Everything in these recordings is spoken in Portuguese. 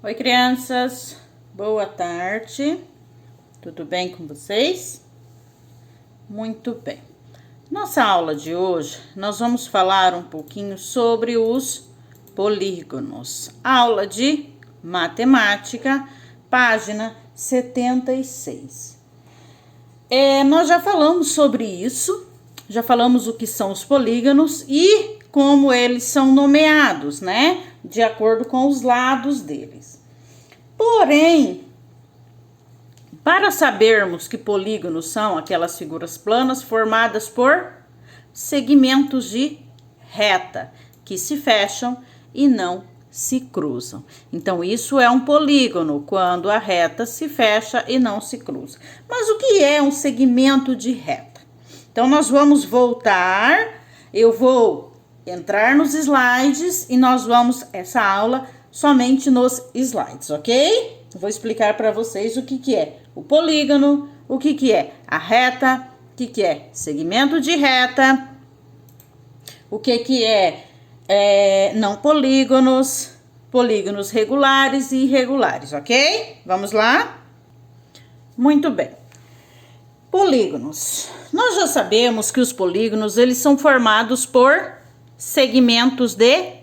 Oi, crianças, boa tarde, tudo bem com vocês? Muito bem. Nossa aula de hoje, nós vamos falar um pouquinho sobre os polígonos. Aula de matemática, página 76. Nós já falamos sobre isso, já falamos o que são os polígonos e como eles são nomeados, né? De acordo com os lados deles. Porém, para sabermos que polígonos são aquelas figuras planas formadas por segmentos de reta que se fecham e não se cruzam. Então, isso é um polígono, quando a reta se fecha e não se cruza. Mas o que é um segmento de reta? Então, nós vamos voltar, eu vou entrar nos slides e nós vamos essa aula somente nos slides, ok? Vou explicar para vocês o que é o polígono, o que é a reta, o que é segmento de reta, o que é não polígonos, polígonos regulares e irregulares, ok? Vamos lá? Muito bem. Polígonos. Nós já sabemos que os polígonos, eles são formados por segmentos de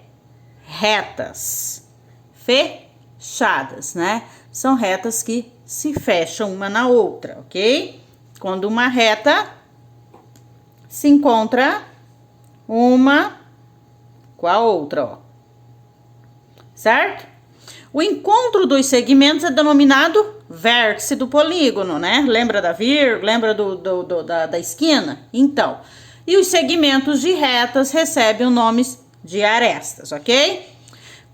retas fechadas, né? São retas que se fecham uma na outra, ok? Quando uma reta se encontra uma com a outra, ó. Certo? O encontro dos segmentos é denominado vértice do polígono, né? Lembra da vírgula? Lembra da esquina? Então, e os segmentos de retas recebem o nome de arestas, ok?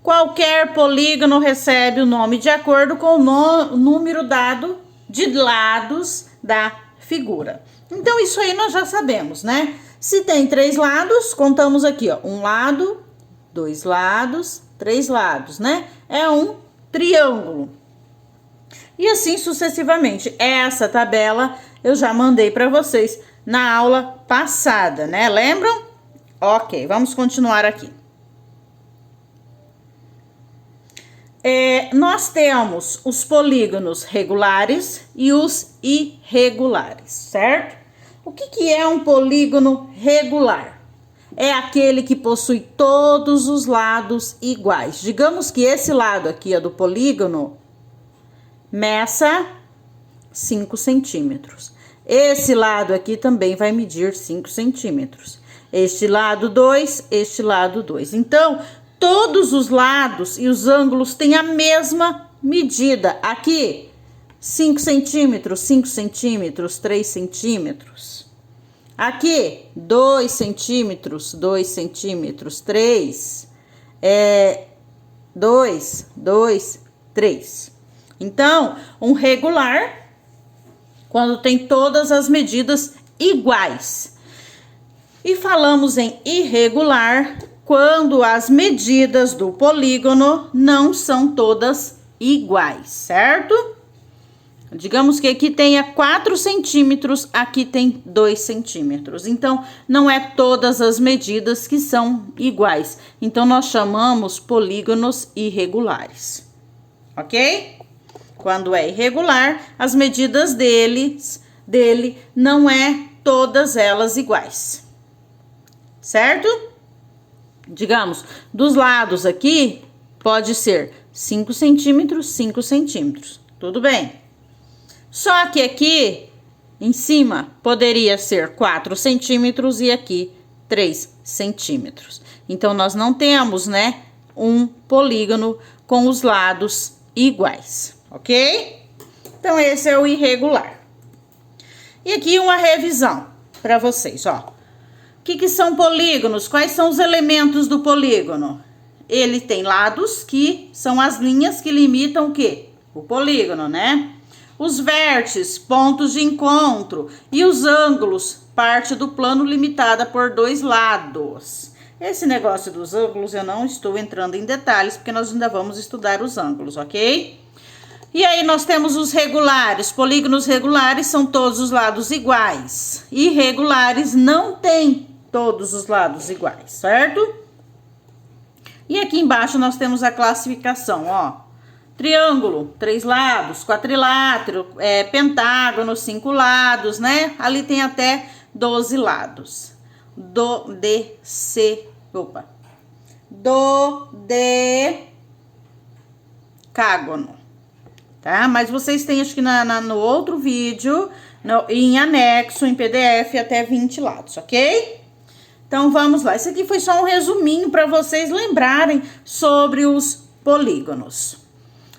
Qualquer polígono recebe o nome de acordo com o número dado de lados da figura. Então, isso aí nós já sabemos, né? Se tem 3 lados, contamos aqui, ó. 1 lado, 2 lados, 3 lados, né? É um triângulo. E assim sucessivamente. Essa tabela eu já mandei para vocês na aula passada, né? Lembram? Ok, vamos continuar aqui. Nós temos os polígonos regulares e os irregulares, certo? O que é um polígono regular? É aquele que possui todos os lados iguais. Digamos que esse lado aqui do polígono meça 5 centímetros. Esse lado aqui também vai medir 5 centímetros. Este lado 2, este lado 2. Então, todos os lados e os ângulos têm a mesma medida. Aqui, 5 centímetros, 5 centímetros, 3 centímetros. Aqui, 2 centímetros, 2 centímetros, 3. 2, 2, 3. Então, um regular, quando tem todas as medidas iguais. E falamos em irregular, quando as medidas do polígono não são todas iguais, certo? Digamos que aqui tenha 4 centímetros, aqui tem 2 centímetros. Então, não é todas as medidas que são iguais. Então, nós chamamos polígonos irregulares, ok? Quando é irregular, as medidas dele não é todas elas iguais, certo? Digamos, dos lados aqui, pode ser 5 centímetros, 5 centímetros. Tudo bem. Só que aqui, em cima, poderia ser 4 centímetros e aqui 3 centímetros. Então, nós não temos, né, um polígono com os lados iguais, ok? Então, esse é o irregular. E aqui uma revisão para vocês, ó. O que são polígonos? Quais são os elementos do polígono? Ele tem lados, que são as linhas que limitam o quê? O polígono, né? Os vértices, pontos de encontro. E os ângulos, parte do plano limitada por 2 lados. Esse negócio dos ângulos eu não estou entrando em detalhes, porque nós ainda vamos estudar os ângulos, ok? E aí nós temos os regulares. Polígonos regulares são todos os lados iguais. Irregulares não têm todos os lados iguais, certo? E aqui embaixo nós temos a classificação, ó. triângulo, 3 lados, quadrilátero, pentágono, 5 lados, né? Ali tem até 12 lados. Dodecágono, tá? Mas vocês têm, acho que no outro vídeo, em anexo, em PDF, até 20 lados, ok? Então, vamos lá. Isso aqui foi só um resuminho para vocês lembrarem sobre os polígonos.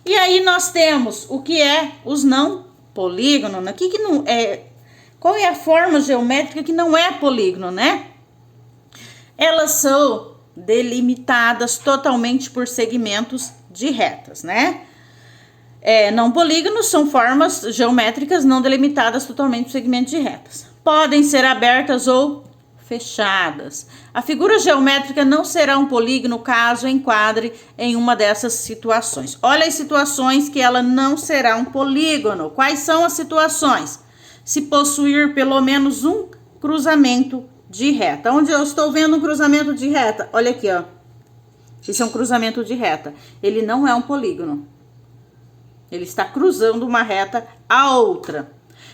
E aí, nós temos o que é os não polígonos. Aqui que não é... Qual é a forma geométrica que não é polígono, né? Elas são delimitadas totalmente por segmentos de retas, né? Não polígonos são formas geométricas não delimitadas totalmente por segmentos de retas. Podem ser abertas ou fechadas. A figura geométrica não será um polígono caso enquadre em uma dessas situações. Olha as situações que ela não será um polígono. Quais são as situações? Se possuir pelo menos um cruzamento de reta. Onde eu estou vendo um cruzamento de reta? Olha aqui, ó. Isso é um cruzamento de reta. Ele não é um polígono. Ele está cruzando uma reta a outra.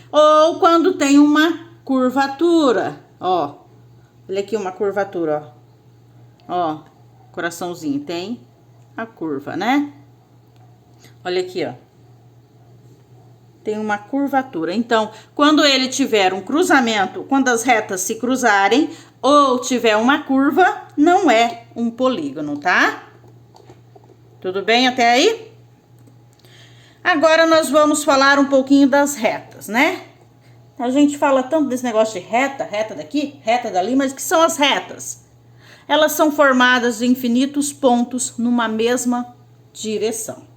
Ou quando tem uma curvatura, ó. Olha aqui uma curvatura, ó. Ó, coraçãozinho, tem a curva, né? Olha aqui, ó. Tem uma curvatura. Então, quando ele tiver um cruzamento, quando as retas se cruzarem ou tiver uma curva, não é um polígono, tá? Tudo bem até aí? Agora nós vamos falar um pouquinho das retas, né? A gente fala tanto desse negócio de reta, reta daqui, reta dali, mas o que são as retas? Elas são formadas de infinitos pontos numa mesma direção.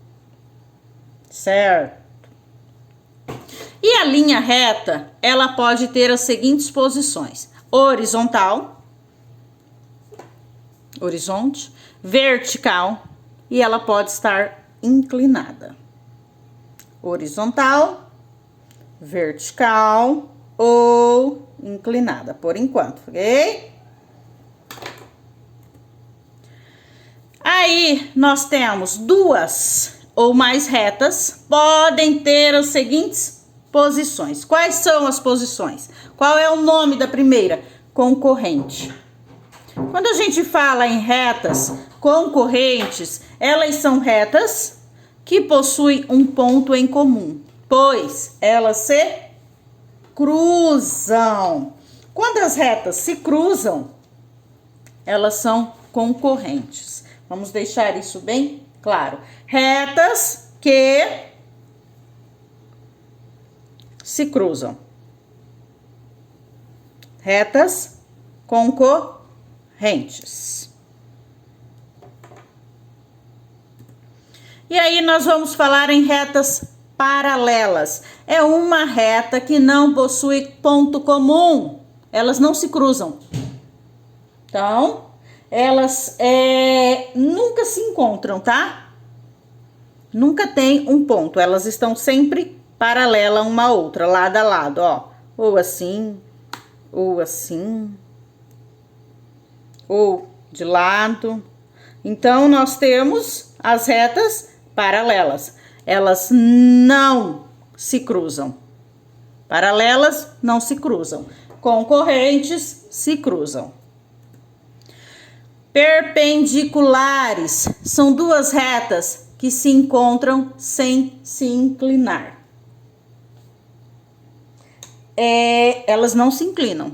Certo? E a linha reta, ela pode ter as seguintes posições: horizontal, horizonte, vertical, e ela pode estar inclinada. Horizontal, vertical ou inclinada, por enquanto, ok? Aí, nós temos duas ou mais retas, podem ter as seguintes posições. Quais são as posições? Qual é o nome da primeira? Concorrente. Quando a gente fala em retas concorrentes, elas são retas que possuem um ponto em comum, pois elas se cruzam. Quando as retas se cruzam, elas são concorrentes. Vamos deixar isso bem claro. Retas que se cruzam. Retas concorrentes. E aí nós vamos falar em retas paralelas. É uma reta que não possui ponto comum. Elas não se cruzam. Então, elas nunca se encontram, tá? Nunca tem um ponto. Elas estão sempre paralelas uma à outra, lado a lado, ó. Ou assim, ou assim, ou de lado. Então, nós temos as retas paralelas. Elas não se cruzam. Paralelas não se cruzam. Concorrentes se cruzam. Perpendiculares são duas retas que se encontram sem se inclinar. Elas não se inclinam.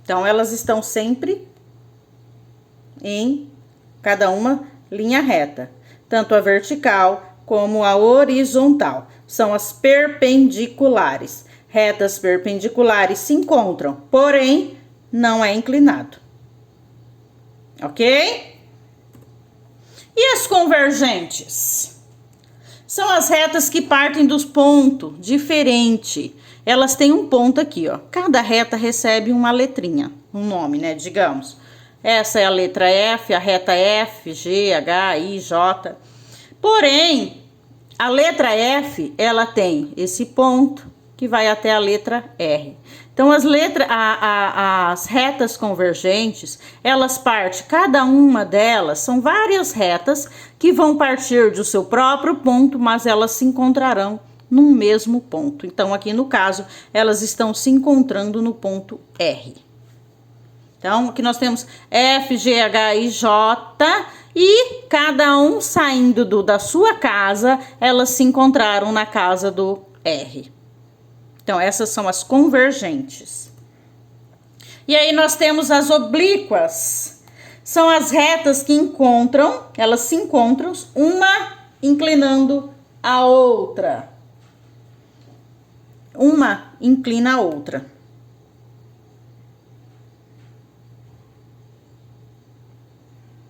Então, elas estão sempre em cada uma linha reta. Tanto a vertical como a horizontal. São as perpendiculares. Retas perpendiculares se encontram, porém, não é inclinado. Ok? E as convergentes? São as retas que partem dos pontos diferentes. Elas têm um ponto aqui, ó. Cada reta recebe uma letrinha, um nome, né? Digamos. Essa é a letra F, a reta F, G, H, I, J. Porém, a letra F, ela tem esse ponto que vai até a letra R. Então, as retas convergentes, elas partem, cada uma delas, são várias retas que vão partir do seu próprio ponto, mas elas se encontrarão num mesmo ponto. Então, aqui no caso, elas estão se encontrando no ponto R. Então, aqui nós temos F, G, H e J, e cada um saindo da sua casa, elas se encontraram na casa do R. Então, essas são as convergentes. E aí, nós temos as oblíquas. São as retas que encontram, elas se encontram, uma inclinando a outra. Uma inclina a outra.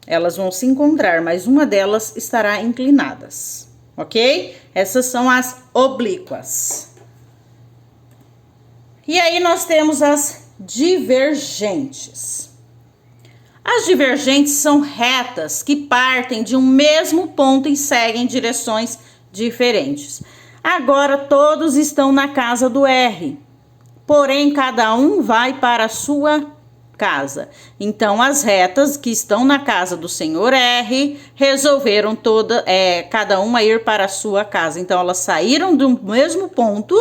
Elas vão se encontrar, mas uma delas estará inclinadas, ok? Essas são as oblíquas. E aí, nós temos as divergentes. As divergentes são retas que partem de um mesmo ponto e seguem direções diferentes. Agora, todos estão na casa do R, porém, cada um vai para a sua casa. Então, as retas que estão na casa do senhor R resolveram cada uma ir para a sua casa. Então, elas saíram do mesmo ponto,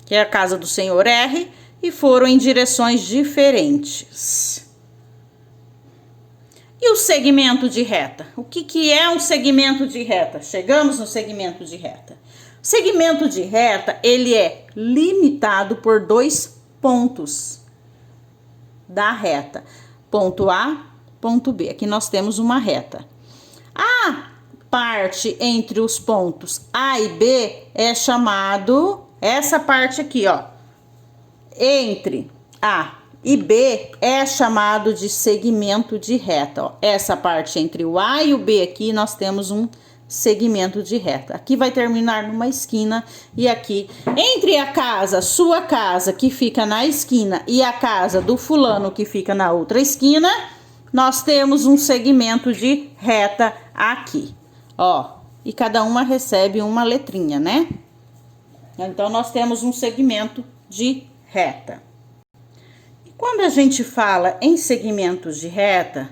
que é a casa do senhor R, e foram em direções diferentes. E o segmento de reta? O que é um segmento de reta? Chegamos no segmento de reta. O segmento de reta, ele é limitado por 2 pontos da reta. Ponto A, ponto B. Aqui nós temos uma reta. A parte entre os pontos A e B é chamado... Essa parte aqui, ó, entre A e B é chamado de segmento de reta, ó. Essa parte entre o A e o B aqui, nós temos um segmento de reta. Aqui vai terminar numa esquina e aqui, entre a casa, sua casa, que fica na esquina, e a casa do fulano, que fica na outra esquina, nós temos um segmento de reta aqui, ó. E cada uma recebe uma letrinha, né? Então, nós temos um segmento de reta. E quando a gente fala em segmentos de reta,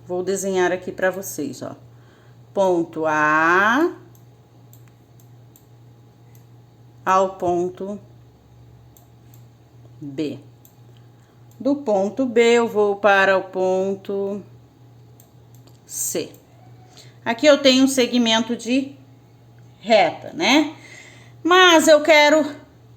vou desenhar aqui para vocês, ó. Ponto A ao ponto B. Do ponto B, eu vou para o ponto C. Aqui eu tenho um segmento de reta, né? Mas eu quero,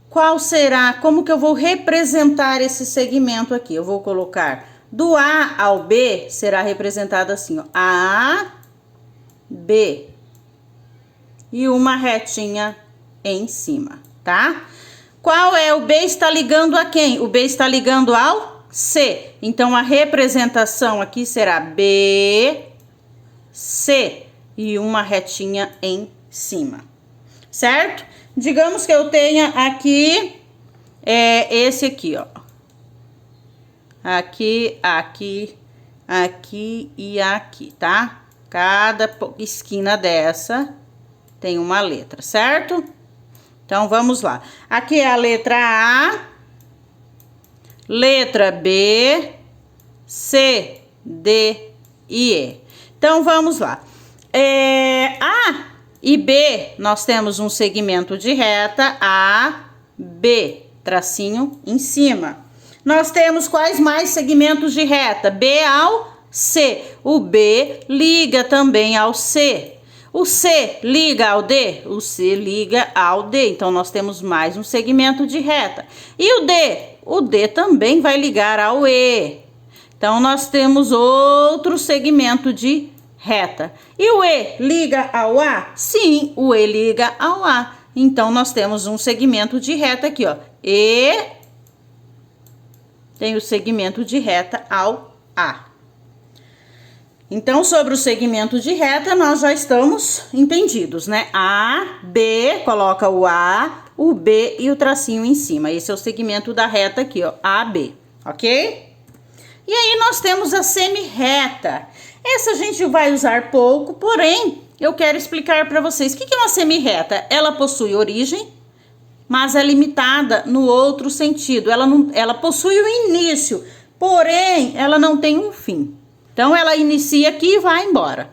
qual será, como que eu vou representar esse segmento aqui? Eu vou colocar do A ao B, será representado assim, ó, A, B, e uma retinha em cima, tá? Qual é o B está ligando a quem? O B está ligando ao C, então a representação aqui será B, C, e uma retinha em cima, certo? Digamos que eu tenha aqui, esse aqui, ó. Aqui, aqui, aqui e aqui, tá? Cada esquina dessa tem uma letra, certo? Então, vamos lá. Aqui é a letra A, letra B, C, D e E. Então, vamos lá. A e B, nós temos um segmento de reta, A, B, tracinho em cima. Nós temos quais mais segmentos de reta? B ao C. O B liga também ao C. O C liga ao D? O C liga ao D. Então, nós temos mais um segmento de reta. E o D? O D também vai ligar ao E. Então, nós temos outro segmento de reta. E o E liga ao A? Sim, o E liga ao A. Então, nós temos um segmento de reta aqui, ó. E tem o segmento de reta ao A. Então, sobre o segmento de reta, nós já estamos entendidos, né? A, B, coloca o A, o B e o tracinho em cima. Esse é o segmento da reta aqui, ó, AB, ok? E aí, nós temos a semi-reta. Essa a gente vai usar pouco, porém, eu quero explicar para vocês o que é uma semi-reta. Ela possui origem, mas é limitada no outro sentido. Ela possui um início, porém, ela não tem um fim. Então, ela inicia aqui e vai embora,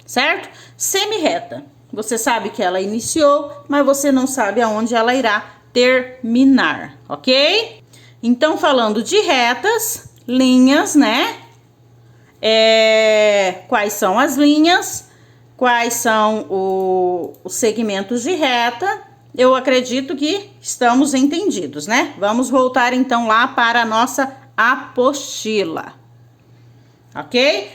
certo? Semirreta. Você sabe que ela iniciou, mas você não sabe aonde ela irá terminar, ok? Então, falando de retas, linhas, né? Quais são as linhas? Quais são os segmentos de reta? Eu acredito que estamos entendidos, né? Vamos voltar então lá para a nossa apostila, ok?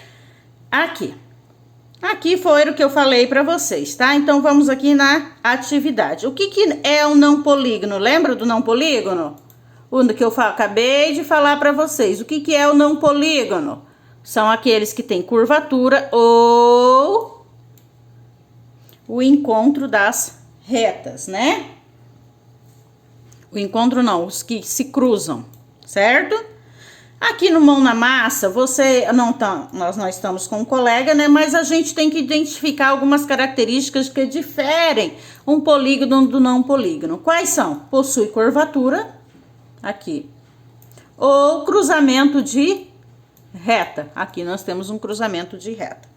Aqui foi o que eu falei para vocês, tá? Então, vamos aqui na atividade. O que é o não polígono? Lembra do não polígono? O que eu acabei de falar para vocês. O que é o não polígono? São aqueles que têm curvatura ou o encontro das retas, né? O encontro não, os que se cruzam, certo? Aqui no Mão na Massa, nós não estamos com um colega, né? Mas a gente tem que identificar algumas características que diferem um polígono do não polígono. Quais são? Possui curvatura, aqui. Ou cruzamento de reta. Aqui nós temos um cruzamento de reta.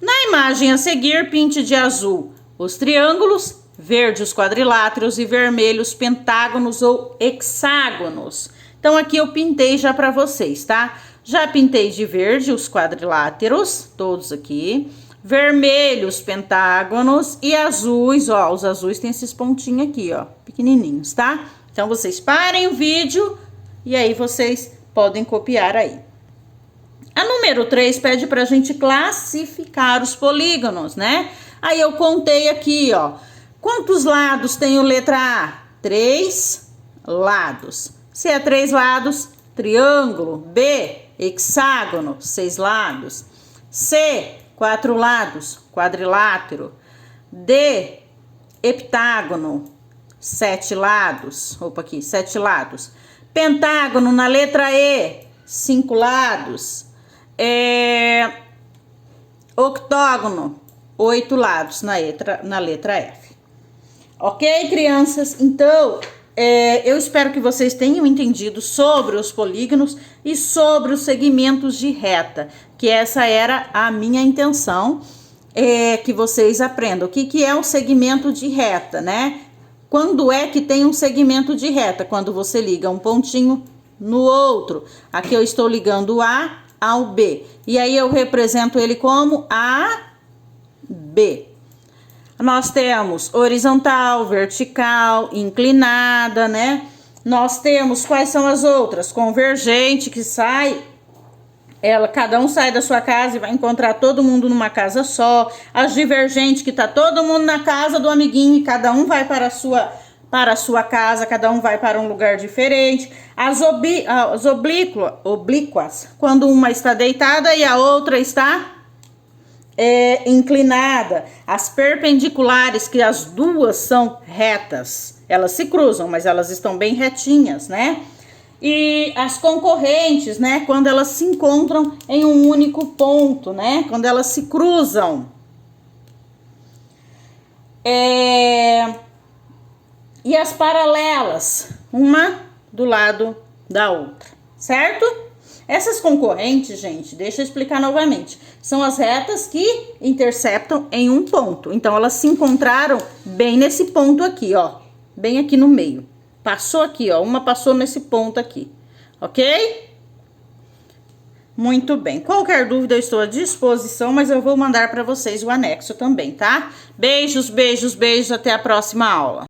Na imagem a seguir, pinte de azul os triângulos, verde os quadriláteros e vermelho os pentágonos ou hexágonos. Então, aqui eu pintei já para vocês, tá? Já pintei de verde os quadriláteros, todos aqui. Vermelho os pentágonos e azuis, ó. Os azuis tem esses pontinhos aqui, ó, pequenininhos, tá? Então, vocês parem o vídeo e aí vocês podem copiar aí. A número 3 pede pra gente classificar os polígonos, né? Aí eu contei aqui, ó. Quantos lados tem o letra A? 3 lados. Se é 3 lados, triângulo. B, hexágono, 6 lados. C, 4 lados, quadrilátero. D, heptágono, 7 lados. Opa, aqui, 7 lados. Pentágono na letra E, 5 lados. Octógono, 8 lados na letra F. Ok, crianças? Então, eu espero que vocês tenham entendido sobre os polígonos e sobre os segmentos de reta, que essa era a minha intenção, que vocês aprendam. O que é um segmento de reta, né? Quando é que tem um segmento de reta? Quando você liga um pontinho no outro. Aqui eu estou ligando o A ao B. E aí eu represento ele como AB. Nós temos horizontal, vertical, inclinada, né? Nós temos, quais são as outras? Convergente, que sai, cada um sai da sua casa e vai encontrar todo mundo numa casa só. As divergentes, que tá todo mundo na casa do amiguinho e cada um vai para a sua casa, cada um vai para um lugar diferente. As oblíquas, quando uma está deitada e a outra está inclinada. As perpendiculares, que as duas são retas, elas se cruzam, mas elas estão bem retinhas, né? E as concorrentes, né? Quando elas se encontram em um único ponto, né? Quando elas se cruzam. E as paralelas, uma do lado da outra, certo? Essas concorrentes, gente, deixa eu explicar novamente. São as retas que interceptam em um ponto. Então, elas se encontraram bem nesse ponto aqui, ó. Bem aqui no meio. Passou aqui, ó. Uma passou nesse ponto aqui. Ok? Muito bem. Qualquer dúvida, eu estou à disposição, mas eu vou mandar para vocês o anexo também, tá? Beijos, beijos, beijos. Até a próxima aula.